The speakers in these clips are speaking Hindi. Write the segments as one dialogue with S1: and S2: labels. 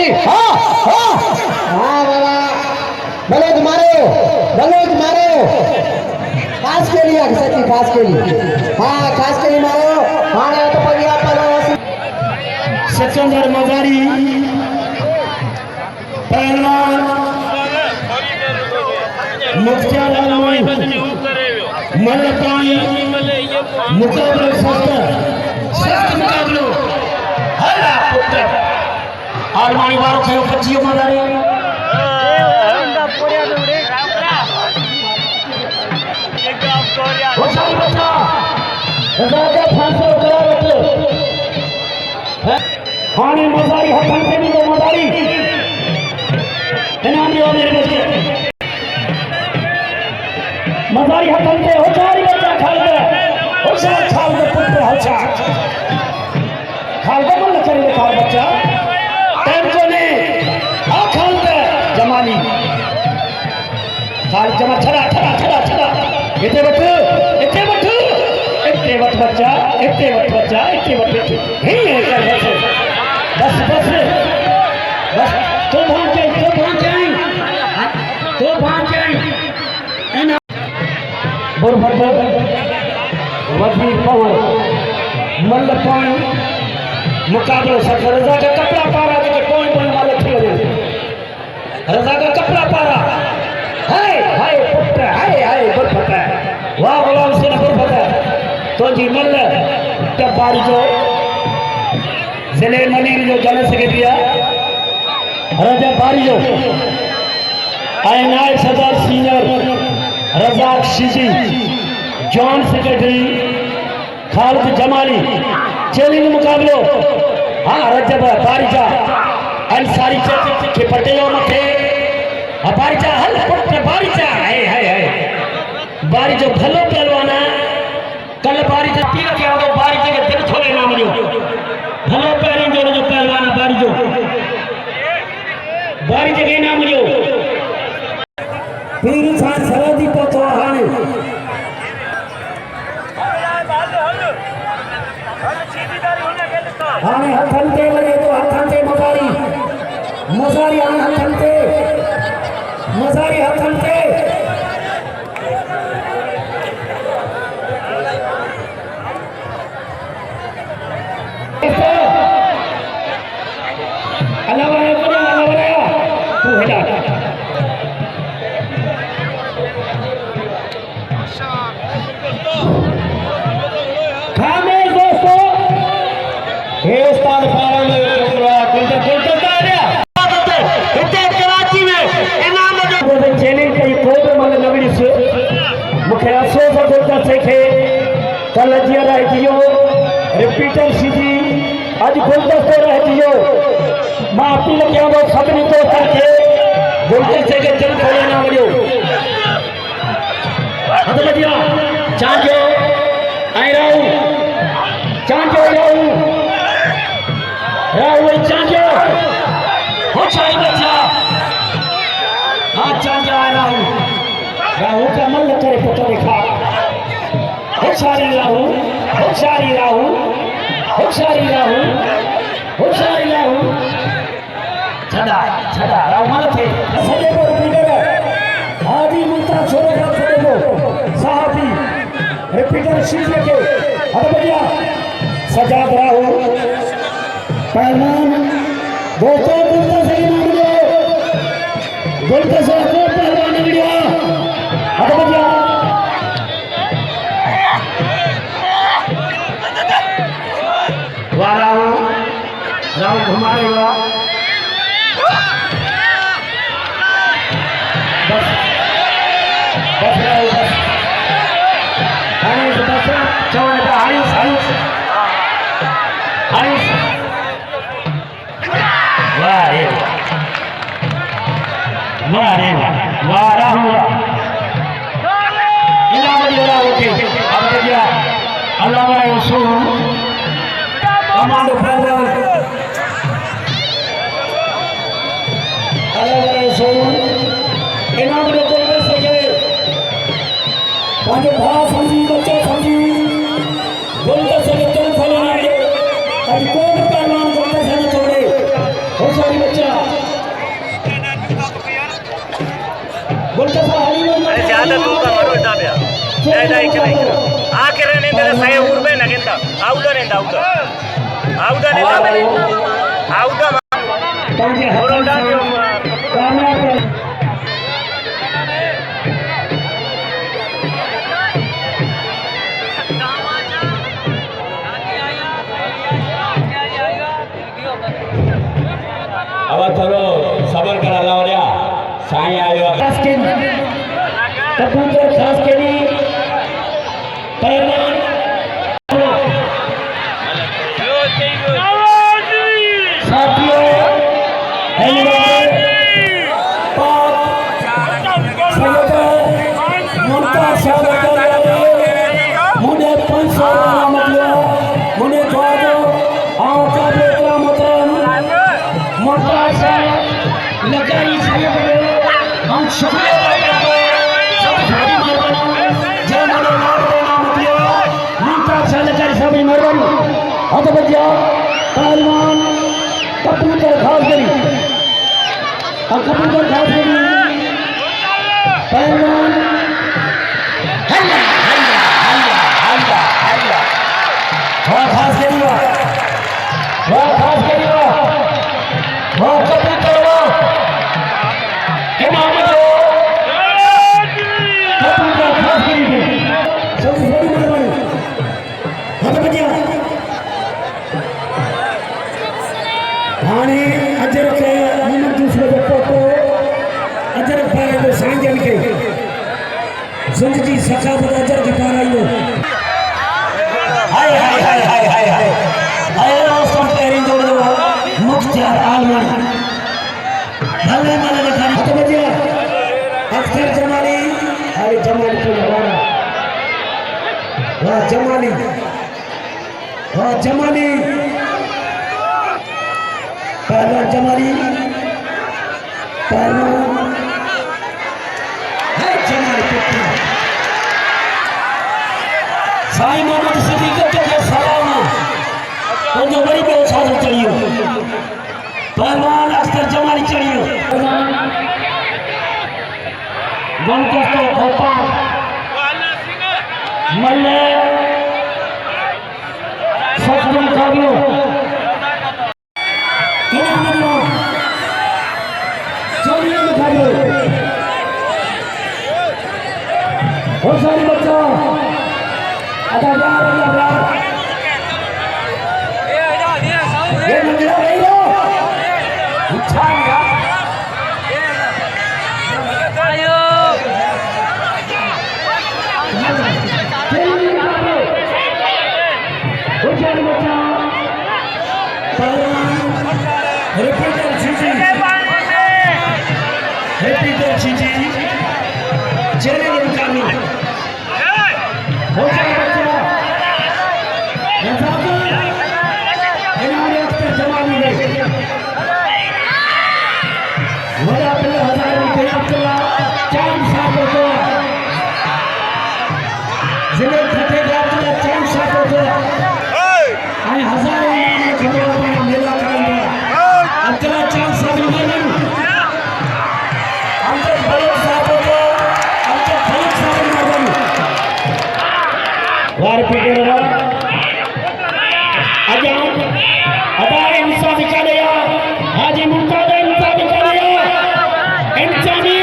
S1: भाई हाँ हाँ हाँ बाबा बलोच मारो बलोच मारो खास के लिए सच्ची खास के लिए हाँ खास के लिए मारो हाँ तो पगिया पलो
S2: सिकंदर मजारी पहलवान मुख्तार आलमी मल्लपानी मुकाबले सख्त मुकाबलो हल्ला पुत्र आलमानी वालों के पच्चीस मजारी वो सारी बच्चा रज़ा फांसो करा रखे खाने मजारी हथन के भी तो मजारी इनाम दियो मेरे बच्चे मजारी हथन के हो सारी बच्चा खाल दे पुत्र हल्चा खाल दे बोल करे खाल बच्चा टाइम को ने आ खाल दे जमानी खाल जमा छड़ा छड़ा छड़ा छड़ा इतने बट बच्चा इतने बट ही है कर बस बस बस तो भाग जाए बुरभद्र वजीर पवन मल्लपानी मुकाबले सख रजा का कपड़ा पारा के कोई वाले थे रजा का कपड़ा पारा हाय हाय पुत्र हाय बुरभद्र वाह बोला उसे बुरभद्र तो जी मल्ल टपारी जो जिले मनीर जो जनरल सेक्रेटरी रजा बारी जो नायब सदर सीनियर रजाक शिजी joint secretary Khalid Jamali challenge मुकाबलो हाँ रजब बारिजा अंसारी के पटेलो मथे बारिजा हल पुत्र बारिजा है बारिजो भलो पहलवाना कल बारिजा तीर के आओ बारिजा के दिल छोड़े ना मिलो भलो पहलवान जो पहलवाना बारिजा के नाम मिलो पीर खान सरदी को तो हाने हाने हथंते लगे तो हथंते मजारी हाने हथंते मजारी हथंते तू हेडा हिंदुस्तान कराची में इनाम चैलेंज कई कोड मन नगरी से मुखे अफसोस होता थे कल जिया रह दियो रिपीटर सीधी आज गुलदस्ते रह दियो मां अपील किया वो सभी तो करके गुलदस्ते के दिल खोले ना मरियो हद बजिया चांजो आई रहूं चांजो राहुल चांजो हो चाहे बच्चा हाँ चांजो आ राहुल का मन करे पुत्र देखा होशारी राहुल छड़ा राहुल मन थे सजे को रिपीटर आदि मुल्ता छोड़े को साहबी रिपीटर शीशे के हद बजिया सजाद राहुल पहलवान दोस्तों बोलते से पहलवान वीडियो हट बजा वाह राहुल घुमाएगा बस बस राहुल बस हरीश बस चौड़ हरीश वाह राहुल अल्लाह कमांडो पहलवान इनाम कर सके भाव समझी बच्चे समझी बोलते सके तुम फलाना कभी कौन पहलवान बोलते सके छोड़े हो सारी बच्चा
S3: ಆಕೆರೆ ನಿಂದ ಸಹಾಯ ಊರ್ಬೇ ನಗಿಂದ ಹೌದ ನಿಂದ ಹೌದ ಹೌದ ನಿಂದ ಹೌದ
S2: अब थोड़ो सबर करा लावरिया साई आयो खास के कबूतर खास के लिए पहलवान साथियों धन्यवाद पाक सयकर मुंता शाहकर मुने 500 मतलब मुने द्वारो आओ का बेटा मतलब मुंता शाह लगाई सयकर हम शुक्रिया करते हैं सब भाई मेहरबानी जय मनो नाम देना मतलब मुंता शाह लगाई सब मेहरबानी हाथ बजा पहलवान कबूतर खास करी कबूतर खास करी पहलवान हल्ला हल्ला हल्ला हल्ला हल्ला वह खास करी वह खास करी वह कबूतर इमाम जो कबूतर खास करी सबसे बड़ी मेहरबानी हाथ बजा हाने अजर के निमक दूसरे को पोतो अजर पारे को सांजल के जिंदगी सखावत अजर की पाराइयो हाय हाय हाय हाय हाय हाय हाय रोस्टम पेरिंग जोड़ दो मुख्तियार आलमन भले भले दिखा हाथ बजिया अख्तर जमाली अरे जमाली को लगाना वाह जमाली पहलवान जमाली पहलवान है जमाली पुत्र साईं मोहम्मद सिद्दीक के सलाम तो जो बड़ी पे साथ चलियो पहलवान अख्तर जमाली चलियो गणकेश तो भोपाल मल्ले सत्यम काव्यो बहुत सारे बच्चों ये मंदिरा नहीं हो इच्छा रिपीटर चीजी चले निकाली हो जाए बच्चा इन्होंने अख्तर जमाली में वड़ा पहले 1000 रुपये अब्दुल्ला चांद साहब को जिले खटे अब्दुल्ला चांद साहब को आए 1000 में मेला करेंगे अब्दुल्ला चांद साहब ने वार पिटेगा अजान अदारे इंसान निकाले हाजी मुमताज इंसान निकाले इंसानी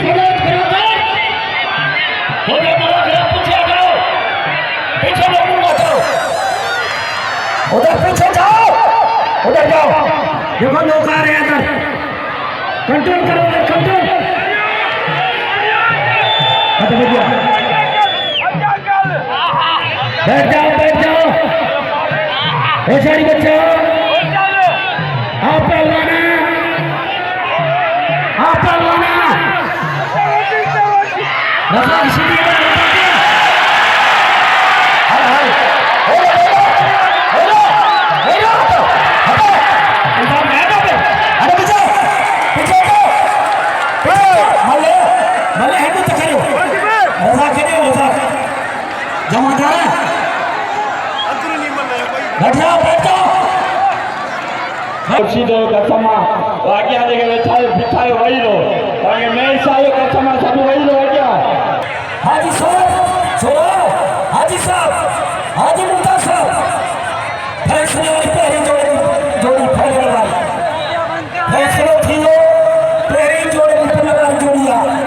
S2: फरोग बराबर हो गया मेरा घर पीछे जाओ पीछे लोगों को उधर पीछे जाओ उधर जाओ देखो लोग आ रहे हैं अंदर कंट्रोल करो कंट्रोल हट गया बैठ जाओ होशियारी बच्चा आप पहलवाना रफा की सीढ़ी सीधो कसमा आज्ञा देखे बिठाए वही लो मैं सायो कसमा सब वही लो आज्ञा हाजी साहब छोड़ो हाजी साहब हाजी मुमताज साहब फैसलो पहिरीं जोड़ी फाइनल वारी फैसलो थी वियो पहिरीं जोड़ी फाइनल वारी जोड़ी आहे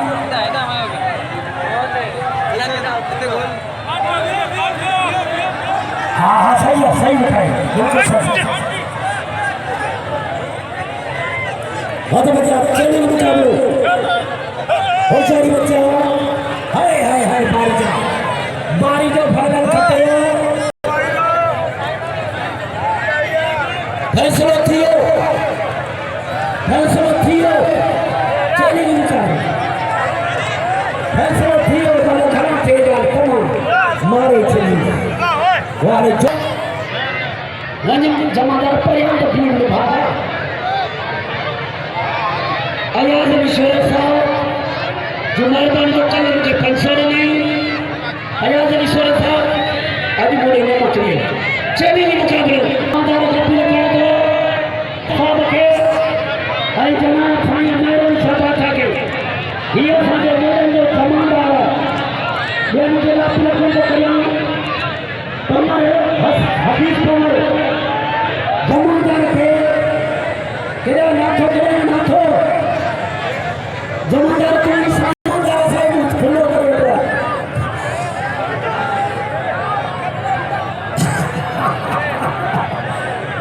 S2: हाँ सही है सही लिखा है बिल्कुल सही बहुत बढ़िया चैलेंज मुकाबलो होशियारी बच्चा हाय हाय हाय बारी जो फाइनल खटे फैसलो थियो चैलेंज मुकाबलो फैसलो थियो तो घणा तेज तमाम मारे चली वाले जो जमादार परिवार भीड़ में भागा अयाज विश्वनाथ साहब जो मैदान जो कल के पेंशन नहीं अयाज विश्वनाथ साहब अभी बोले नहीं मचली चैलेंज मुकाबले जमादार कपिल के दो सब के आई जना साईं मेरन सभा था के ये साजे मेरन जो जमादार ये मुझे अपने को करिया हबीब कुमार जमादार के केड़ा नाथो जमादार के सामने से खुलो कर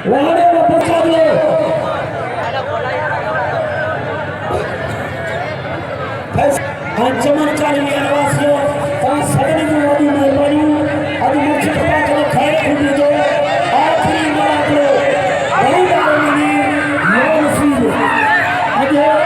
S2: वाले वो बचा दे अंजमन चाली निवासियों ता सगनी की वादी मेहरबानी अभी मुझे पता चलो खैर खुद जो आखिरी मुकाबले वही बारे में नसीब अजय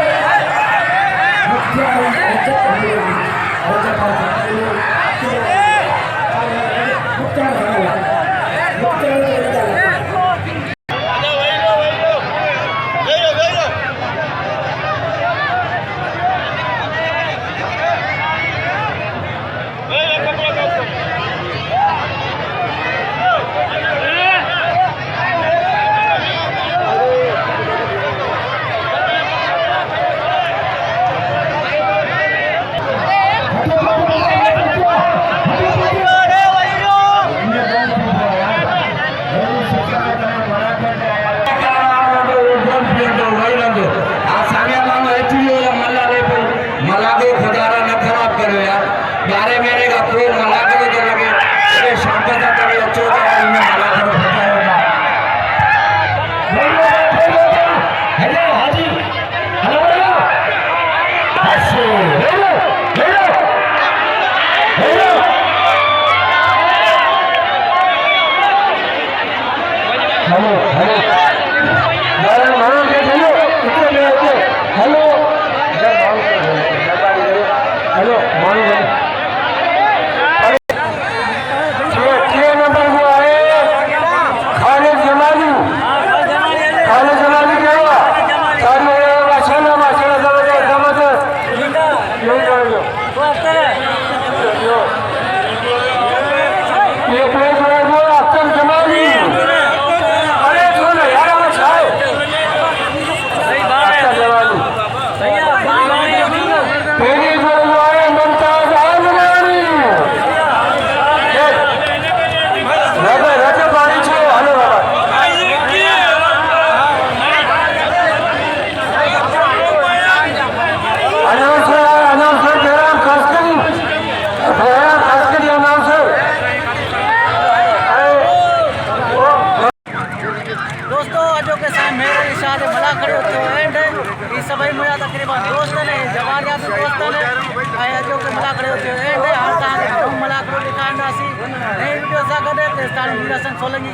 S4: सभी मुझे तकरीबन दोस्त ने जवान या दोस्त ने जो के मला खड़े होते हैं एंड हर कहां मला को दिखाना सी नहीं वीडियो सा गदे ते स्थान विलासन सोलंगी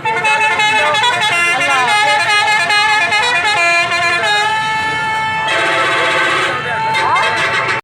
S4: अल्लाह